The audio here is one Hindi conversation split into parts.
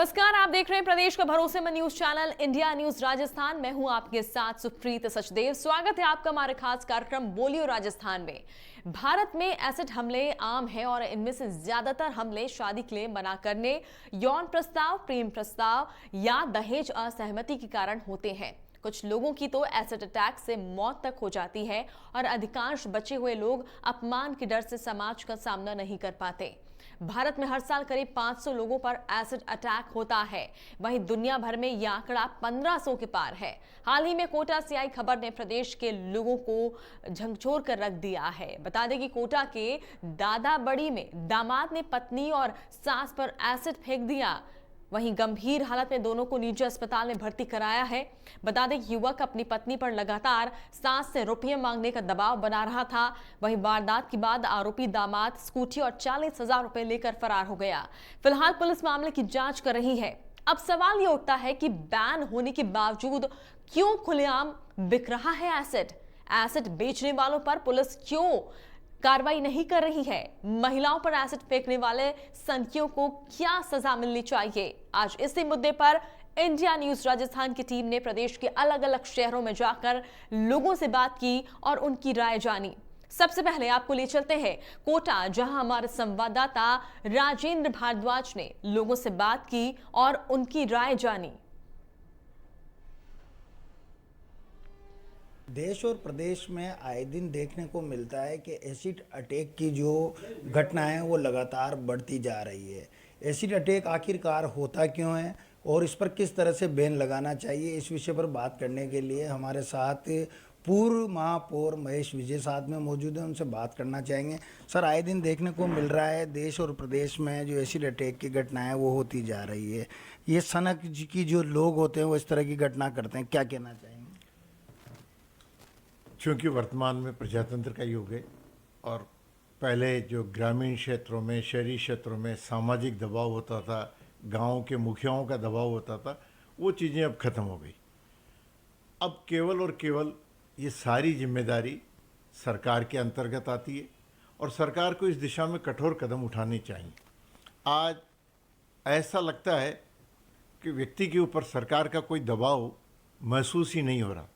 नमस्कार, आप देख रहे हैं प्रदेश का भरोसेमंद news channel India news Rajasthan. मैं हूं आपके साथ सुप्रीत सचदेव। स्वागत है आपका हमारे खास कार्यक्रम बोलियो राजस्थान में। भारत में एसिड हमले आम है और इनमें से ज्यादातर हमले शादी के लिए मना करने, यौन प्रस्ताव, प्रेम प्रस्ताव या दहेज असहमति के कारण होते हैं। कुछ लोगों की तो एसिड अटैक से मौत तक हो जाती है और अधिकांश बचे हुए लोग अपमान के डर से समाज का सामना नहीं कर पाते। भारत में हर साल करीब 500 लोगों पर एसिड अटैक होता है। वहीं दुनिया भर में यह आंकड़ा 1500 के पार है। हाल ही में कोटा से आई खबर ने प्रदेश के लोगों को झकझोर कर रख दिया है। बता दें कि कोटा के दादा बड़ी में दामाद ने पत्नी और सास पर एसिड फेंक दिया। वहीं गंभीर हालत में दोनों को निजी अस्पताल में भर्ती कराया है। बता दें कि युवक अपनी पत्नी पर लगातार सास से रुपये मांगने का दबाव बना रहा था। वहीं वारदात के बाद आरोपी दामाद स्कूटी और 40,000 रुपए लेकर फरार हो गया। फिलहाल पुलिस मामले की जांच कर रही है। अब सवाल ये उठता है कि बैन होने के बावजूद क्यों खुलेआम बिक रहा है एसिड? एसिड बेचने वालों पर पुलिस क्यों कार्रवाई नहीं कर रही है? महिलाओं पर एसिड फेंकने वाले संख्यों को क्या सजा मिलनी चाहिए? आज इसी मुद्दे पर इंडिया न्यूज राजस्थान की टीम ने प्रदेश के अलग अलग शहरों में जाकर लोगों से बात की और उनकी राय जानी। सबसे पहले आपको ले चलते हैं कोटा, जहां हमारे संवाददाता राजेंद्र भारद्वाज ने लोगों से बात की और उनकी राय जानी। देश और प्रदेश में आए दिन देखने को मिलता है कि एसिड अटैक की जो घटनाएं हैं वो लगातार बढ़ती जा रही है। एसिड अटैक आखिरकार होता क्यों है और इस पर किस तरह से बैन लगाना चाहिए, इस विषय पर बात करने के लिए हमारे साथ पूर्व महापौर महेश विजय साथ में मौजूद हैं। उनसे बात करना चाहेंगे। सर, आए दिन देखने को मिल रहा है देश और प्रदेश में जो एसिड अटैक की घटनाएं वो होती जा रही है। ये सनक की जो लोग होते हैं वो इस तरह की घटना करते हैं, क्या कहना चाहेंगे? चूँकि वर्तमान में प्रजातंत्र का युग है और पहले जो ग्रामीण क्षेत्रों में, शहरी क्षेत्रों में सामाजिक दबाव होता था, गांव के मुखियाओं का दबाव होता था, वो चीज़ें अब ख़त्म हो गई। अब केवल और केवल ये सारी जिम्मेदारी सरकार के अंतर्गत आती है और सरकार को इस दिशा में कठोर कदम उठाने चाहिए। आज ऐसा लगता है कि व्यक्ति के ऊपर सरकार का कोई दबाव महसूस ही नहीं हो रहा,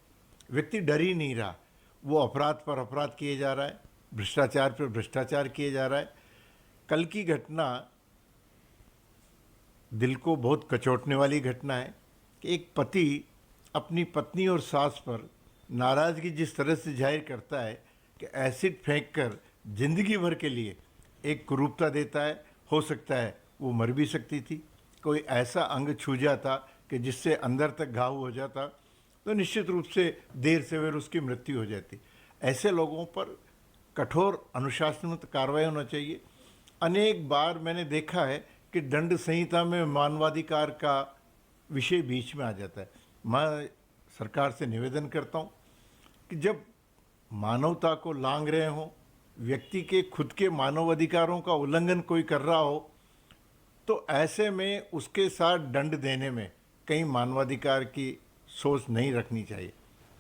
व्यक्ति डर ही नहीं रहा। वो अपराध पर अपराध किए जा रहा है, भ्रष्टाचार पर भ्रष्टाचार किए जा रहा है। कल की घटना दिल को बहुत कचोटने वाली घटना है कि एक पति अपनी पत्नी और सास पर नाराज़गी जिस तरह से जाहिर करता है कि एसिड फेंककर जिंदगी भर के लिए एक कुरूपता देता है। हो सकता है वो मर भी सकती थी, कोई ऐसा अंग छू जाता कि जिससे अंदर तक घाव हो जाता तो निश्चित रूप से देर सवेर उसकी मृत्यु हो जाती। ऐसे लोगों पर कठोर अनुशासनात्मक कार्रवाई होना चाहिए। अनेक बार मैंने देखा है कि दंड संहिता में मानवाधिकार का विषय बीच में आ जाता है। मैं सरकार से निवेदन करता हूँ कि जब मानवता को लांघ रहे हों, व्यक्ति के खुद के मानवाधिकारों का उल्लंघन कोई कर रहा हो, तो ऐसे में उसके साथ दंड देने में कहीं मानवाधिकार की सोच नहीं रखनी चाहिए।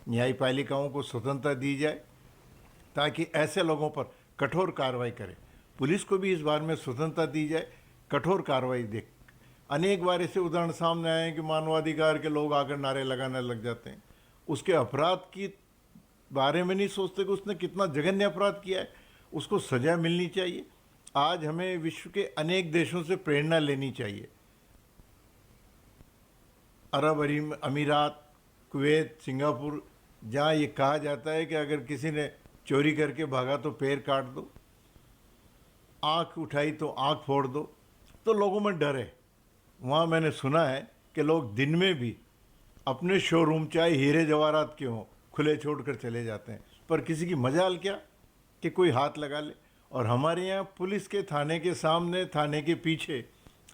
न्यायपालिकाओं को स्वतंत्रता दी जाए ताकि ऐसे लोगों पर कठोर कार्रवाई करें। पुलिस को भी इस बारे में स्वतंत्रता दी जाए, कठोर कार्रवाई दे। अनेक बार ऐसे उदाहरण सामने आए हैं कि मानवाधिकार के लोग आकर नारे लगाने लग जाते हैं, उसके अपराध की बारे में नहीं सोचते कि उसने कितना जघन्य अपराध किया है, उसको सजा मिलनी चाहिए। आज हमें विश्व के अनेक देशों से प्रेरणा लेनी चाहिए। अरब अमीरात, कुवैत, सिंगापुर, जहाँ ये कहा जाता है कि अगर किसी ने चोरी करके भागा तो पैर काट दो, आँख उठाई तो आँख फोड़ दो, तो लोगों में डर है। वहाँ मैंने सुना है कि लोग दिन में भी अपने शोरूम चाहे हीरे जवाहरात के हों खुले छोड़कर चले जाते हैं, पर किसी की मजाल क्या कि कोई हाथ लगा ले। और हमारे यहाँ पुलिस के थाने के सामने, थाने के पीछे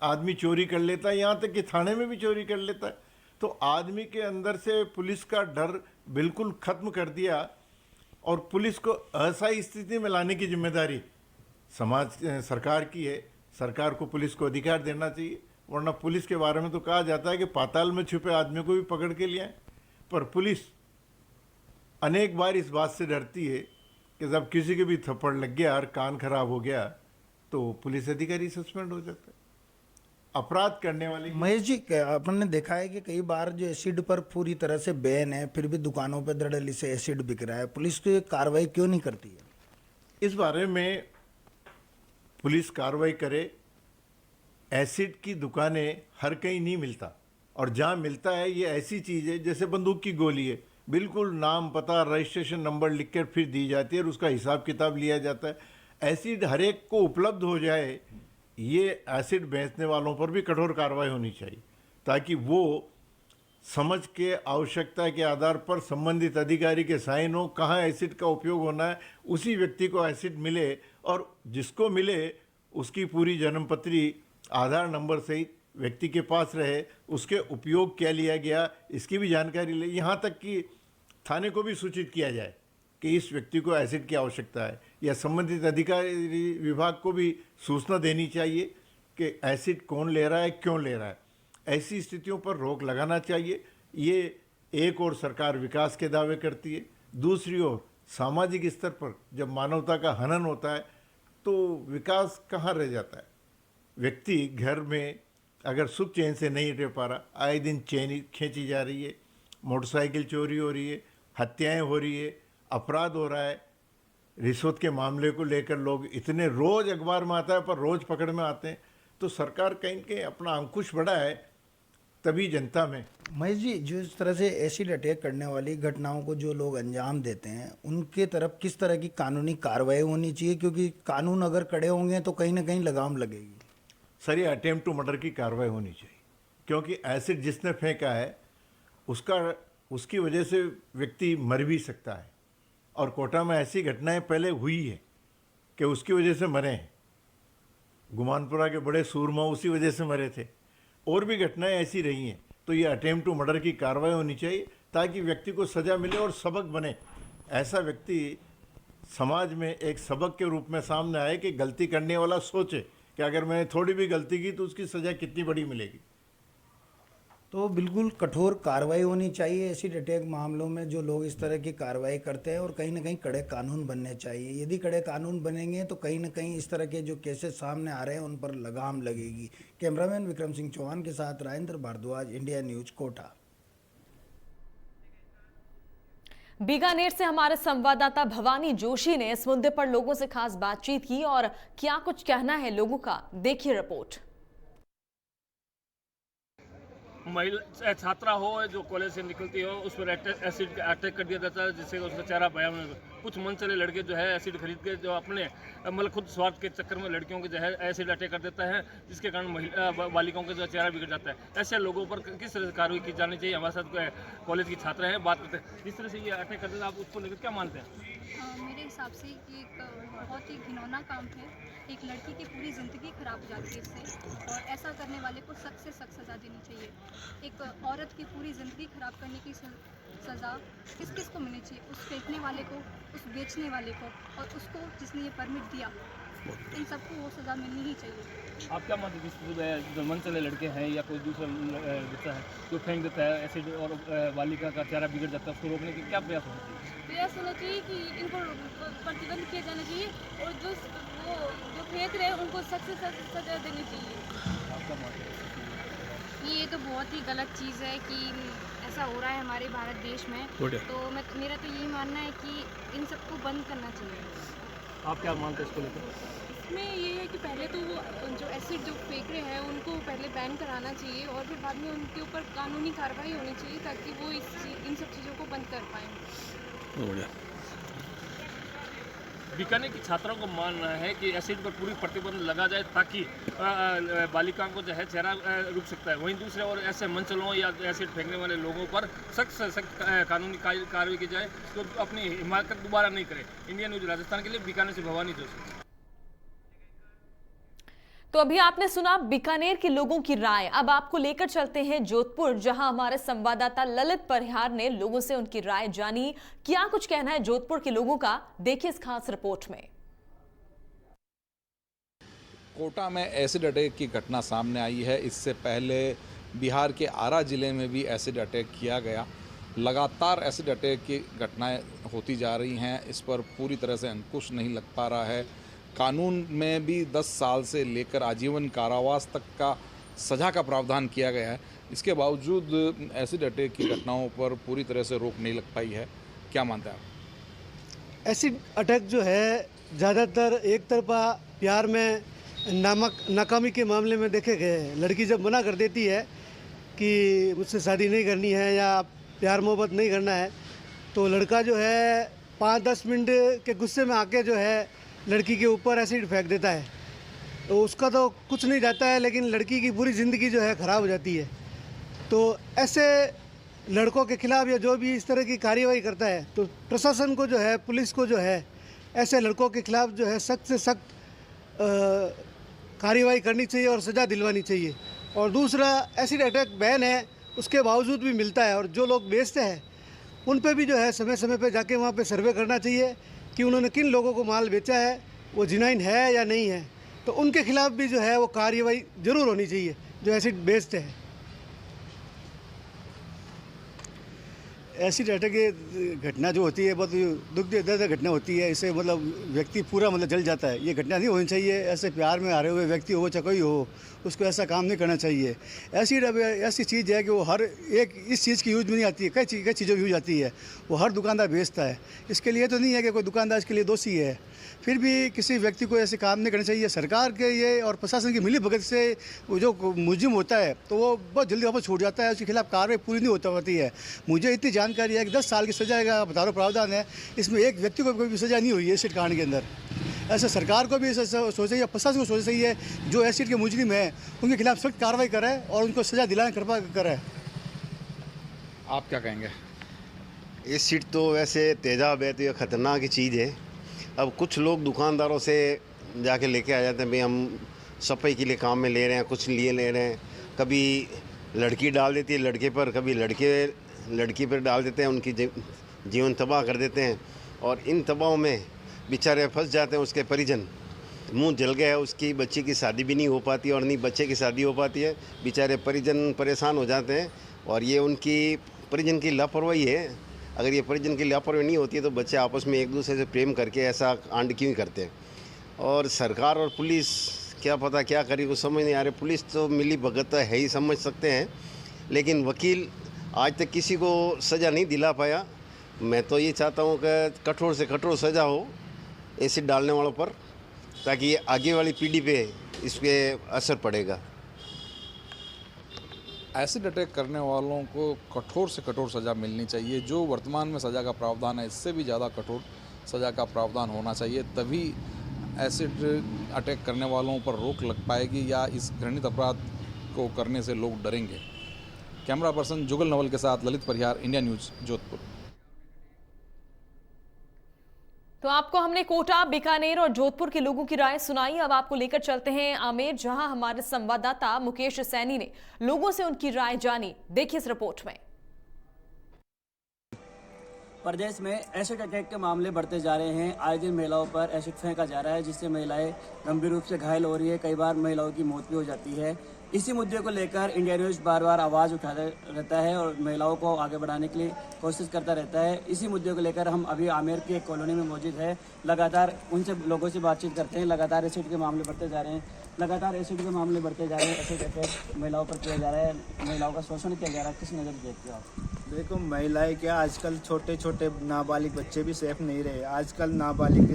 आदमी चोरी कर लेता है, यहाँ तक कि थाने में भी चोरी कर लेता है। तो आदमी के अंदर से पुलिस का डर बिल्कुल ख़त्म कर दिया और पुलिस को असहाय स्थिति में लाने की जिम्मेदारी सरकार की है। सरकार को पुलिस को अधिकार देना चाहिए, वरना पुलिस के बारे में तो कहा जाता है कि पाताल में छुपे आदमियों को भी पकड़ के लिया है। पर पुलिस अनेक बार इस बात से डरती है कि जब किसी के भी थप्पड़ लग गया और कान खराब हो गया तो पुलिस अधिकारी सस्पेंड हो जाता है। अपराध करने वाले महेश जी, अपन ने देखा है कि कई बार जो एसिड पर पूरी तरह से बैन है, फिर भी दुकानों पर धड़ल्ले से एसिड बिक रहा है, पुलिस तो ये कार्रवाई क्यों नहीं करती है? इस बारे में पुलिस कार्रवाई करे। एसिड की दुकानें हर कहीं नहीं मिलता, और जहाँ मिलता है ये ऐसी चीज़ है जैसे बंदूक की गोली है, बिल्कुल नाम पता रजिस्ट्रेशन नंबर लिख कर फिर दी जाती है और उसका हिसाब किताब लिया जाता है। एसिड हर एक को उपलब्ध हो जाए, ये एसिड बेचने वालों पर भी कठोर कार्रवाई होनी चाहिए, ताकि वो समझ के आवश्यकता के आधार पर संबंधित अधिकारी के साइन हो, कहाँ एसिड का उपयोग होना है, उसी व्यक्ति को एसिड मिले, और जिसको मिले उसकी पूरी जन्मपत्री आधार नंबर सहित व्यक्ति के पास रहे, उसके उपयोग क्या लिया गया इसकी भी जानकारी ले, यहाँ तक कि थाने को भी सूचित किया जाए कि इस व्यक्ति को एसिड की आवश्यकता है, या संबंधित अधिकारी विभाग को भी सूचना देनी चाहिए कि एसिड कौन ले रहा है, क्यों ले रहा है। ऐसी स्थितियों पर रोक लगाना चाहिए। ये एक और सरकार विकास के दावे करती है, दूसरी ओर सामाजिक स्तर पर जब मानवता का हनन होता है तो विकास कहाँ रह जाता है। व्यक्ति घर में अगर सुख चैन से नहीं रह पा रहा, आए दिन चैन खींची जा रही है, मोटरसाइकिल चोरी हो रही है, हत्याएं हो रही है, अपराध हो रहा है, रिश्वत के मामले को लेकर लोग इतने रोज अखबार में आता है पर रोज पकड़ में आते हैं, तो सरकार कहीं न कहीं अपना अंकुश बढ़ाए तभी जनता में। महेश जी, जो इस तरह से एसिड अटैक करने वाली घटनाओं को जो लोग अंजाम देते हैं, उनके तरफ किस तरह की कानूनी कार्रवाई होनी चाहिए? क्योंकि कानून अगर कड़े होंगे तो कहीं ना कहीं लगाम लगेगी। सर, ये अटेम्प्ट टू मर्डर की कार्रवाई होनी चाहिए, क्योंकि एसिड जिसने फेंका है उसकी वजह से व्यक्ति मर भी सकता है, और कोटा में ऐसी घटनाएं पहले हुई है कि उसकी वजह से मरे हैं। गुमानपुरा के बड़े सूरमा उसी वजह से मरे थे, और भी घटनाएं ऐसी रही हैं। तो ये अटेम्प्ट टू मर्डर की कार्रवाई होनी चाहिए ताकि व्यक्ति को सज़ा मिले और सबक बने। ऐसा व्यक्ति समाज में एक सबक के रूप में सामने आए कि गलती करने वाला सोचे कि अगर मैंने थोड़ी भी गलती की तो उसकी सज़ा कितनी बड़ी मिलेगी। तो बिल्कुल कठोर कार्रवाई होनी चाहिए एसिड अटैक मामलों में जो लोग इस तरह की कार्रवाई करते हैं, और कहीं ना कहीं कड़े कानून बनने चाहिए। यदि कड़े कानून बनेंगे तो कहीं ना कहीं इस तरह के जो केसेस सामने आ रहे हैं उन पर लगाम लगेगी। कैमरामैन विक्रम सिंह चौहान के साथ राजेंद्र भारद्वाज, इंडिया न्यूज, कोटा। बीकानेर से हमारे संवाददाता भवानी जोशी ने इस मुद्दे पर लोगों से खास बातचीत की और क्या कुछ कहना है लोगों का, देखिए रिपोर्ट। महिला छात्रा हो जो कॉलेज से निकलती हो उस पर एसिड अटैक कर दिया जाता है, जिससे उसका चेहरा बयान में कुछ मन चले लड़के जो है एसिड खरीद के जो अपने मतलब खुद स्वार्थ के चक्कर में लड़कियों के जो है एसिड अटैक कर देता है, जिसके कारण महिला बालिकाओं का जो चेहरा बिगड़ जाता है। ऐसे लोगों पर किस तरह से कार्रवाई की जानी चाहिए? हमारे साथ कॉलेज की छात्रा है, बात करते हैं। जिस तरह से ये अटैक कर देता है, आप उसको लेकर क्या मानते हैं? मेरे हिसाब से ये एक बहुत ही घिनौना काम है। एक लड़की की पूरी ज़िंदगी खराब हो जाती है इससे, और ऐसा करने वाले को सख्त से सख्त सज़ा देनी चाहिए। एक औरत की पूरी ज़िंदगी खराब करने की सज़ा किस किस को मिलनी चाहिए? उस फेंकने वाले को, उस बेचने वाले को, और उसको जिसने ये परमिट दिया, इन सबको वो सज़ा मिलनी ही चाहिए। आप क्या मानते हैं जो मन चले लड़के हैं या कोई दूसरा बच्चा है जो फेंक देता है एसिड और बालिका का चेहरा बिगड़ जाता है, उसको रोकने के क्या प्रयास होना चाहिए? प्रयास होना चाहिए कि इनको प्रतिबंध किया जाना चाहिए, और जो फेंक रहे हैं उनको सख्त से सख्त सज़ा देनी चाहिए। आपका मानते हैं? ये तो बहुत ही गलत चीज़ है कि ऐसा हो रहा है हमारे भारत देश में। तो मेरा तो यही मानना है कि इन सबको बंद करना चाहिए। आप क्या मानते हैं इसको लेकर? इसमें ये है कि पहले तो वो जो एसिड जो फेंक रहे हैं उनको पहले बैन कराना चाहिए, और फिर बाद में उनके ऊपर कानूनी कार्रवाई होनी चाहिए ताकि वो इन सब चीज़ों को बंद कर पाएँ। बीकानेर की छात्राओं को मानना है कि एसिड पर पूरी प्रतिबंध लगा जाए ताकि बालिकाओं को जो है चेहरा रुक सकता है। वहीं दूसरे और ऐसे मंचलों या एसिड फेंकने वाले लोगों पर सख्त से सख्त कानूनी कार्रवाई की जाए तो अपनी हिमाकत दोबारा नहीं करे। इंडिया न्यूज राजस्थान के लिए बीकानेर से भवानी जोशी। तो अभी आपने सुना बीकानेर के लोगों की राय। अब आपको लेकर चलते हैं जोधपुर, जहां हमारे संवाददाता ललित परिहार ने लोगों से उनकी राय जानी। क्या कुछ कहना है जोधपुर के लोगों का, देखिए इस खास रिपोर्ट में। कोटा में एसिड अटैक की घटना सामने आई है। इससे पहले बिहार के आरा जिले में भी एसिड अटैक किया गया। लगातार एसिड अटैक की घटनाएं होती जा रही हैं, इस पर पूरी तरह से अंकुश नहीं लग पा रहा है। कानून में भी 10 साल से लेकर आजीवन कारावास तक का सज़ा का प्रावधान किया गया है, इसके बावजूद एसिड अटैक की घटनाओं पर पूरी तरह से रोक नहीं लग पाई है। क्या मानते हैं आप? एसिड अटैक जो है ज़्यादातर एक तरफा प्यार में नाकामी के मामले में देखे गए हैं। लड़की जब मना कर देती है कि मुझसे शादी नहीं करनी है या प्यार मोहब्बत नहीं करना है, तो लड़का जो है 5-10 मिनट के गुस्से में आके जो है लड़की के ऊपर एसिड फेंक देता है। तो उसका तो कुछ नहीं जाता है, लेकिन लड़की की पूरी ज़िंदगी जो है ख़राब हो जाती है। तो ऐसे लड़कों के खिलाफ या जो भी इस तरह की कार्रवाई करता है, तो प्रशासन को जो है, पुलिस को जो है, ऐसे लड़कों के खिलाफ जो है सख्त से सख्त कार्रवाई करनी चाहिए और सज़ा दिलवानी चाहिए। और दूसरा, एसिड अटैक बैन है, उसके बावजूद भी मिलता है, और जो लोग बेचते हैं उन पे भी जो है समय समय पे जाके वहाँ पे सर्वे करना चाहिए कि उन्होंने किन लोगों को माल बेचा है, वो जिनाइन है या नहीं है। तो उनके खिलाफ भी जो है वो कार्रवाई ज़रूर होनी चाहिए जो एसिड बेचते हैं। एसिड अटैक की घटना जो होती है बहुत दुखदायक घटना होती है। इससे मतलब व्यक्ति पूरा मतलब जल जाता है। ये घटना नहीं होनी चाहिए। ऐसे प्यार में हारे हुए व्यक्ति हो चाहे कोई हो, उसको ऐसा काम नहीं करना चाहिए। एसिड अब ऐसी चीज़ है कि वो हर एक इस चीज़ की यूज में नहीं आती है, कई चीज़ों की यूज आती है। वो हर दुकानदार बेचता है। इसके लिए तो नहीं है कि कोई दुकानदार इसके लिए दोषी है। फिर भी किसी व्यक्ति को ऐसे काम नहीं करना चाहिए। सरकार के ये और प्रशासन की मिली भगत से वो जो मुलजिम होता है तो वो बहुत जल्दी वापस छूट जाता है, उसके खिलाफ कार्रवाई पूरी नहीं होता होती है। मुझे इतनी जानकारी है कि 10 साल की सजा का बतारो प्रावधान है, इसमें एक व्यक्ति को कोई भी सजा नहीं हुई है एसिड कांड के अंदर। ऐसे सरकार को भी ऐसा सोचना चाहिए, प्रशासन को सोचना चाहिए, जो एसिड के मुजरिम है उनके खिलाफ सख्त कार्रवाई करे और उनको सजा दिलाने कृपा करे। आप क्या कहेंगे? एसिड तो वैसे तेजाब है तो ये ख़तरनाक चीज़ है। अब कुछ लोग दुकानदारों से जाके लेके आ जाते हैं, भाई हम सफाई के लिए काम में ले रहे हैं, कुछ लिए ले रहे हैं। कभी लड़की डाल देती है लड़के पर, कभी लड़की पर डाल देते हैं, उनकी जीवन तबाह कर देते हैं। और इन तबाहों में बेचारे फंस जाते हैं उसके परिजन। मुंह जल गया है, उसकी बच्ची की शादी भी नहीं हो पाती और नहीं बच्चे की शादी हो पाती है। बेचारे परिजन परेशान हो जाते हैं और ये उनकी परिजन की लापरवाही है। अगर ये परिजन की लापरवाही नहीं होती है तो बच्चे आपस में एक दूसरे से प्रेम करके ऐसा कांड क्यों करते हैं। और सरकार और पुलिस क्या पता क्या करी, कुछ समझ नहीं आ रही। पुलिस तो मिली भगत है ही, समझ सकते हैं, लेकिन वकील आज तक किसी को सज़ा नहीं दिला पाया। मैं तो ये चाहता हूँ कि कठोर से कठोर सज़ा हो एसिड डालने वालों पर, ताकि आगे वाली पीढ़ी पे इसके असर पड़ेगा। एसिड अटैक करने वालों को कठोर से कठोर सज़ा मिलनी चाहिए। जो वर्तमान में सज़ा का प्रावधान है, इससे भी ज़्यादा कठोर सज़ा का प्रावधान होना चाहिए, तभी एसिड अटैक करने वालों पर रोक लग पाएगी या इस घृणित अपराध को करने से लोग डरेंगे। कैमरा पर्सन जुगल नवल के साथ ललित परिहार, इंडिया न्यूज़, जोधपुर। तो आपको हमने कोटा, बीकानेर और जोधपुर के लोगों की राय सुनाई। अब आपको लेकर चलते हैं आमेर, जहां हमारे संवाददाता मुकेश सैनी ने लोगों से उनकी राय जानी। देखिए इस रिपोर्ट में। प्रदेश में एसिड अटैक के मामले बढ़ते जा रहे हैं। आए दिन महिलाओं पर एसिड फेंका जा रहा है, जिससे महिलाएं गंभीर रूप से घायल हो रही है। कई बार महिलाओं की मौत भी हो जाती है। इसी मुद्दे को लेकर इंडिया न्यूज़ बार बार आवाज़ उठाता रहता है और महिलाओं को आगे बढ़ाने के लिए कोशिश करता रहता है। इसी मुद्दे को लेकर हम अभी आमेर की एक कॉलोनी में मौजूद है। लगातार उनसे लोगों से बातचीत करते हैं। लगातार एसिड के मामले बढ़ते जा रहे हैं। एसिड अटैक महिलाओं पर किया जा रहा है, महिलाओं का शोषण किया जा रहा है। किस नज़र से देखते हो आप? देखो, महिलाएं क्या, आजकल छोटे छोटे नाबालिग बच्चे भी सेफ नहीं रहे। आजकल नाबालिग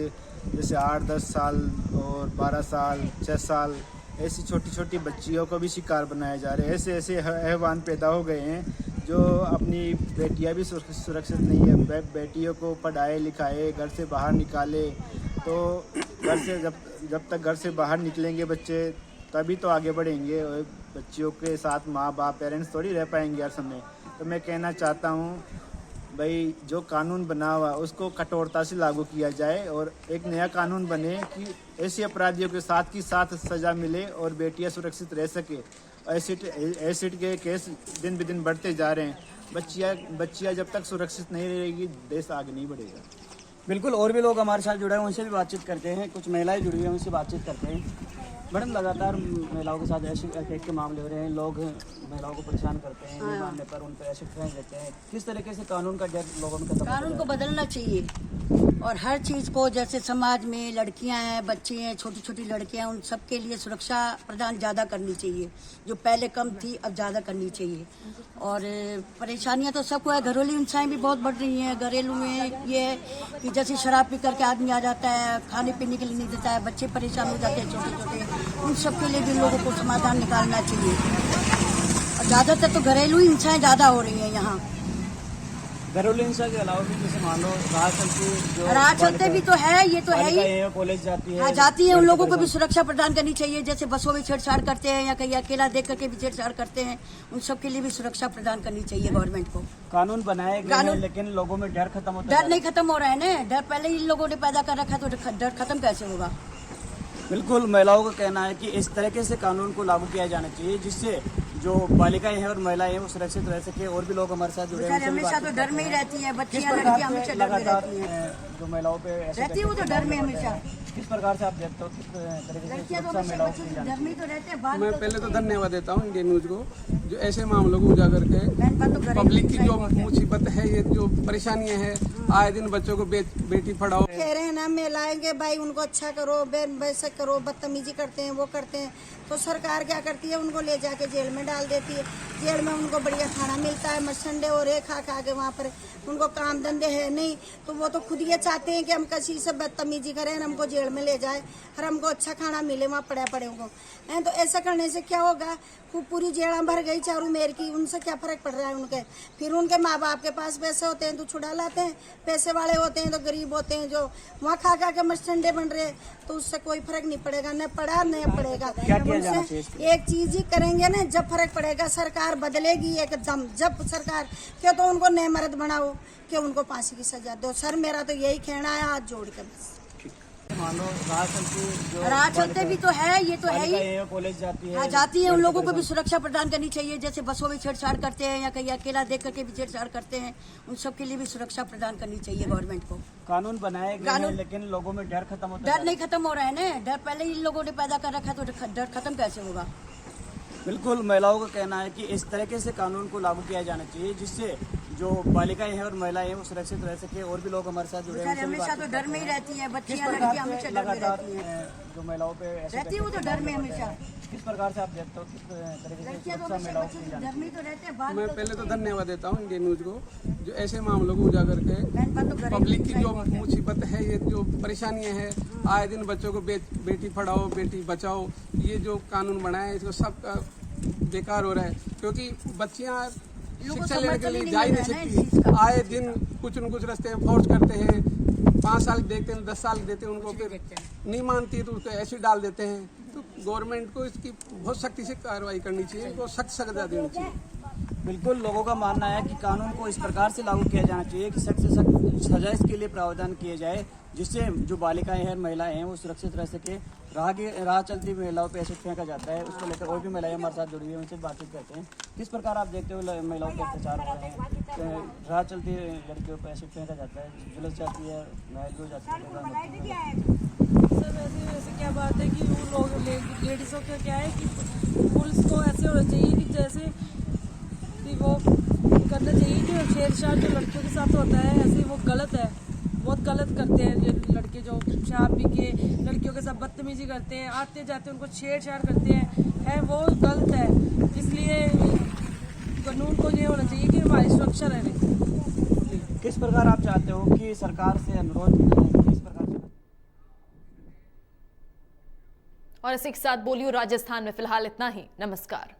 जैसे 8-10 साल और 12 साल 6 साल ऐसी छोटी छोटी बच्चियों को भी शिकार बनाए जा रहे हैं। ऐसे हैवान पैदा हो गए हैं जो अपनी बेटियां भी सुरक्षित नहीं है। बेटियों को पढ़ाए लिखाए, घर से बाहर निकाले, तो घर से जब तक घर से बाहर निकलेंगे बच्चे तभी तो आगे बढ़ेंगे। बच्चियों के साथ माँ बाप पेरेंट्स थोड़ी रह पाएंगे हर समय। तो मैं कहना चाहता हूँ भाई, जो कानून बना हुआ उसको कठोरता से लागू किया जाए और एक नया कानून बने कि ऐसे अपराधियों के साथ की साथ सज़ा मिले और बेटियां सुरक्षित रह सके। एसिड के केस दिन ब दिन बढ़ते जा रहे हैं। बच्चियां जब तक सुरक्षित नहीं रहेगी देश आगे नहीं बढ़ेगा। बिल्कुल, और भी लोग हमारे साथ जुड़े हैं, उनसे भी बातचीत करते हैं। कुछ महिलाएं जुड़ी हैं, उनसे बातचीत करते हैं। मैडम, लगातार महिलाओं के साथ एसिड अटैक के मामले हो रहे हैं। लोग महिलाओं को परेशान करते हैं, नहीं मानने पर उन पर एसिड फेंक देते हैं। किस तरीके से कानून का डर लोगों में कानून को बदलना चाहिए और हर चीज़ को, जैसे समाज में लड़कियां हैं, बच्चे हैं, छोटी छोटी लड़कियां, उन सब के लिए सुरक्षा प्रदान ज़्यादा करनी चाहिए। जो पहले कम थी अब ज़्यादा करनी चाहिए। और परेशानियां तो सबको है, घरेलू हिंसाएं भी बहुत बढ़ रही हैं। घरेलू में ये है कि जैसे शराब पी करके आदमी आ जाता है, खाने पीने के लिए नहीं देता है, बच्चे परेशान हो जाते हैं छोटे छोटे, उन सब के लिए भी लोगों को समाधान निकालना चाहिए। और ज़्यादातर तो घरेलू हिंसाएं ज़्यादा हो रही हैं यहाँ। घरेलू हिंसा के अलावा भी जैसे मान लो राह चलते भी तो है, ये तो है ही, कॉलेज जाती है, हाँ जाती है, उन लोगों को भी सुरक्षा प्रदान करनी चाहिए। जैसे बसों में छेड़छाड़ करते हैं या कहीं अकेला देख करके भी छेड़छाड़ करते हैं, उन सब के लिए भी सुरक्षा प्रदान करनी चाहिए गवर्नमेंट को। कानून बनाए गए हैं, लेकिन लोगों में डर खत्म होता है। डर नहीं खत्म हो रहा है ना, डर पहले ही लोगों ने पैदा कर रखा, तो डर खत्म कैसे होगा। बिल्कुल, महिलाओं का कहना है कि इस तरीके से कानून को लागू किया जाना चाहिए जिससे जो बालिकाएं हैं और महिलाएं हैं वो सुरक्षित रह सके। और भी लोग हमारे साथ जुड़े हैं, हमेशा तो डर में ही रहती है, बच्चियां लड़कियां हमेशा डर में रहती हैं, जो महिलाओं पे रहती है वो तो डर में हमेशा। किस प्रकार से आप देखते हो, किस तरीके से लड़कियां तो सुरक्षा महिलाओं की डर में तो रहते हैं। मैं पहले तो धन्यवाद देता हूँ इंडियन न्यूज को, जो ऐसे मामलों को उजागर के पब्लिक की जो मुसीबत है, ये जो परेशानियां हैं, आए दिन बच्चों को बेटी पढ़ाओ कह रहे हैं ना, मिलाएंगे भाई, उनको अच्छा करो, वैसे करो, बदतमीजी करते हैं, वो करते हैं, तो सरकार क्या करती है, उनको ले जाके जेल में डाल देती है। जेल में उनको बढ़िया खाना मिलता है, मसंडे और खा खा के वहाँ पर उनको काम धंधे है नहीं, तो वो तो खुद ये चाहते हैं कि हम किसी से बदतमीजी करें, हमको जेल में ले जाए और हमको अच्छा खाना मिले वहाँ पड़े को। तो ऐसा करने से क्या होगा, पूरी जेड़ा भर गई चारों मेर की, उनसे क्या फर्क पड़ रहा है उनके। फिर उनके माँ बाप के पास पैसे होते हैं तो छुड़ा लाते हैं, पैसे वाले होते हैं तो गरीब होते हैं, जो वहाँ खा खा के मसंडे बन रहे, तो उससे कोई फर्क नहीं पड़ेगा, न पड़ा न पड़ेगा। उनसे एक चीज ही करेंगे ना, जब फर्क पड़ेगा सरकार बदलेगी एकदम। जब सरकार क्या तो उनको नए मर्द बनाओ, कि उनको फांसी की सजा दो। सर मेरा तो यही कहना है, हाथ जोड़ के बस। मान लो राह चलते भी तो है, ये तो है ही, कॉलेज जाती है, हाँ जाती है, उन लोगों को भी सुरक्षा प्रदान करनी चाहिए। जैसे बसों में छेड़छाड़ करते हैं या कहीं अकेला देख करके भी छेड़छाड़ करते हैं, उन सब के लिए भी सुरक्षा प्रदान करनी चाहिए गवर्नमेंट को। कानून बनाए गए हैं, लेकिन लोगों में डर खत्म होता है। डर नहीं खत्म हो रहा है ना, डर पहले ही लोगों ने पैदा कर रखा, तो डर खत्म कैसे होगा। बिल्कुल, महिलाओं का कहना है कि इस तरीके से कानून को लागू किया जाना चाहिए जिससे जो बालिकाएं हैं और महिलाएं हैं वो सुरक्षित रह सके। और भी लोग हमारे साथ जुड़े हैं, हमेशा तो डर में ही रहती है, बच्चियां लड़कियां हमेशा डर में रहती हैं, जो महिलाओं पे रहती है वो तो डर में हमेशा। किस प्रकार से आप देखते हो, किस तरीके से सुरक्षा महिलाओं की डर में तो रहते हैं। मैं पहले तो धन्यवाद देता हूँ इंडियन न्यूज को, जो ऐसे मामलों को उजागर के पब्लिक की जो मुसीबत है, ये जो परेशानियां हैं, आए दिन बच्चों को बेटी पढ़ाओ बेटी बचाओ, ये जो कानून बनाया है इसको सब बेकार हो रहा है, क्योंकि बच्चियां शिक्षा लेने के लिए जा ही नहीं सकती। आए दिन कुछ न कुछ रास्ते में फोर्स करते हैं, 5 साल देखते हैं, 10 साल देते हैं उनको, फिर नहीं मानती तो उसको ऐसे डाल देते हैं। तो गवर्नमेंट को इसकी बहुत सख्ती से कार्रवाई करनी चाहिए, इनको सख्त सजा देनी चाहिए। बिल्कुल, लोगों का मानना है कि कानून को इस प्रकार से लागू किया जाना चाहिए कि सख्त से सख्त सजा इसके लिए प्रावधान किए जाए जिससे जो बालिकाएं हैं महिलाएं हैं वो सुरक्षित रह सके। राह चलती महिलाओं पे एसिड फेंका जाता है, उसको लेकर और भी महिलाएं हमारे साथ जुड़ी हुई हैं, उनसे बातचीत करते हैं। किस प्रकार आप देखते हो महिलाओं पर अत्याचार हो रहे हैं, राह चलती लड़कियों पर एसिड फेंका जाता है, झुलस जाती है, घायल हो जाती है। सर वैसे क्या बात है कि वो लोग लेडीज़ों का क्या है कि पुलिस को ऐसे होना चाहिए कि जैसे कि वो करना चाहिए कि छेड़छाड़ जो लड़कियों के साथ होता है, ऐसे वो गलत है, बहुत गलत करते हैं ये लड़के जो शराब पी के लड़कियों के साथ बदतमीजी करते हैं, आते जाते उनको छेड़छाड़ करते हैं, वो गलत है। इसलिए कानून को ये होना चाहिए कि हमारी सुरक्षा रहे। किस प्रकार आप चाहते हो कि सरकार से अनुरोध किस प्रकार से? और इसी के साथ बोलियो राजस्थान में फिलहाल इतना ही। नमस्कार।